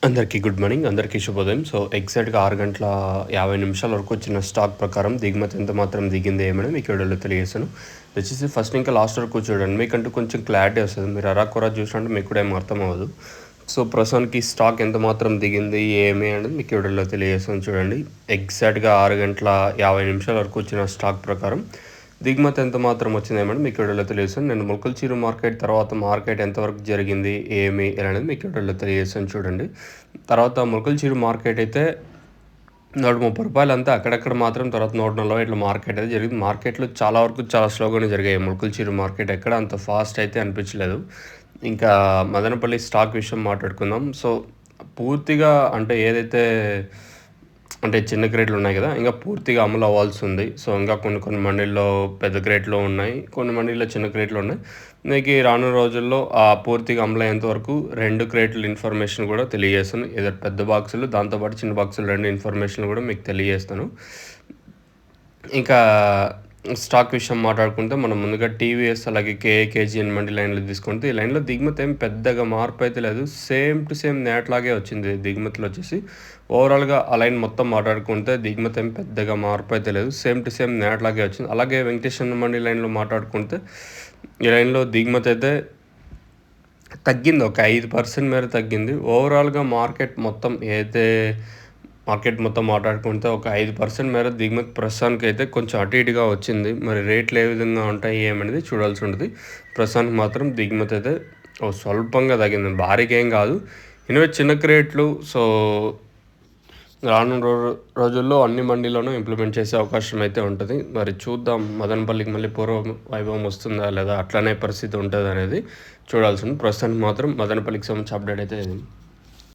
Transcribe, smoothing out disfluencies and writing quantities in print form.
అందరికీ good morning. అందరికీ శుభోదయం. సో, ఎగ్జాక్ట్‌గా 6 గంటల 50 నిమిషాల వరకు వచ్చిన స్టాక్ ప్రకారం దిగుమతి ఎంత మాత్రం దిగింది ఏమని మీకు వీడియోలో తెలియజేశాను. దయచేసి ఫస్ట్ ఇంకా లాస్ట్ వరకు చూడండి. మీకంటూ కొంచెం క్లారిటీ వస్తది. మీరు అరాకొరా చూసినట్టు మీకు కూడా ఏం అర్థం అవ్వదు. సో, ప్రస్తుతానికి స్టాక్ ఎంత మాత్రం దిగింది ఏమి అనేది మీకు వీడియోలో తెలియజేస్తాను చూడండి. ఎగ్జాక్ట్‌గా 6 గంటల 50 నిమిషాల వరకు వచ్చిన స్టాక్ ప్రకారం దిగుమతి ఎంత మాత్రం వచ్చిందేమని మీకు వీడియోలో తెలియజేస్తాను. నేను మొలకల్చీరు మార్కెట్ తర్వాత మార్కెట్ ఎంతవరకు జరిగింది ఏమి అనేది మీకు వీడియోలో తెలియజేస్తాను చూడండి. తర్వాత మొలకల్చీరు మార్కెట్ అయితే రూ. 130 అంతా అక్కడక్కడ మాత్రం తర్వాత 140 ఇట్లా మార్కెట్ అయితే జరిగింది. మార్కెట్లో చాలా వరకు చాలా స్లోగానే జరిగాయి. మొలకల్చీరు మార్కెట్ ఎక్కడ అంత ఫాస్ట్ అయితే అనిపించలేదు. ఇంకా మదనపల్లి స్టాక్ విషయం మాట్లాడుకుందాం. సో, పూర్తిగా అంటే ఏదైతే అంటే చిన్న క్రేట్లు ఉన్నాయి కదా! ఇంకా పూర్తిగా అమలు అవ్వాల్సి ఉంది. సో, ఇంకా కొన్ని మండీల్లో పెద్ద క్రేట్లు ఉన్నాయి. కొన్ని మండీల్లో చిన్న క్రేట్లు ఉన్నాయి. మీకు రానున్న రోజుల్లో పూర్తిగా అమలయ్యేంత వరకు 2 క్రేట్ల ఇన్ఫర్మేషన్ కూడా తెలియజేస్తాను. ఏదో పెద్ద బాక్సులు దాంతోపాటు చిన్న బాక్సులు 2 ఇన్ఫర్మేషన్‌లు కూడా మీకు తెలియజేస్తాను. ఇంకా స్టాక్ విషయం మాట్లాడుకుంటే మనం ముందుగా టీవీఎస్ అలాగే కేజీఎన్ మండి లైన్‌లో తీసుకుంటే ఈ లైన్‌లో దిగుమతి ఏం పెద్దగా మార్పు అయితే లేదు. సేమ్ టు సేమ్ నేట్లాగే వచ్చింది దిగుమతిలో వచ్చేసి. ఓవరాల్‌గా ఆ లైన్ మొత్తం మాట్లాడుకుంటే దిగుమతి ఏం పెద్దగా మార్పు అయితే లేదు. సేమ్ టు సేమ్ నేట్లాగే వచ్చింది. అలాగే వెంకటేశ్వర మండి లైన్‌లో మాట్లాడుకుంటే ఈ లైన్‌లో దిగుమతి అయితే తగ్గింది. ఒక 5% మేర తగ్గింది. ఓవరాల్‌గా మార్కెట్ మొత్తం మాట్లాడుకుంటే ఒక 5% మేర దిగుమతి ప్రస్తుతానికైతే కొంచెం అటు ఇటుగా వచ్చింది. మరి రేట్లు ఏ విధంగా ఉంటాయి ఏమనేది చూడాల్సి ఉంటది. ప్రస్తుతానికి మాత్రం దిగుమతి అయితే స్వల్పంగా తగ్గింది. భారీగా ఏం కాదు. ఎనివే చిన్న క్రేట్లు. సో, రానున్న రోజుల్లో అన్ని మండీలోనూ ఇంప్లిమెంట్ చేసే అవకాశం అయితే ఉంటది. మరి చూద్దాం మదనపల్లికి మళ్ళీ పూర్వ వైభవం వస్తుందా లేదా అట్లనే పరిస్థితి ఉంటదనేది చూడాల్సి ఉంది. ప్రస్తుతానికి మాత్రం మదనపల్లికి సంబంధించి అప్డేట్ అయితే ఇది.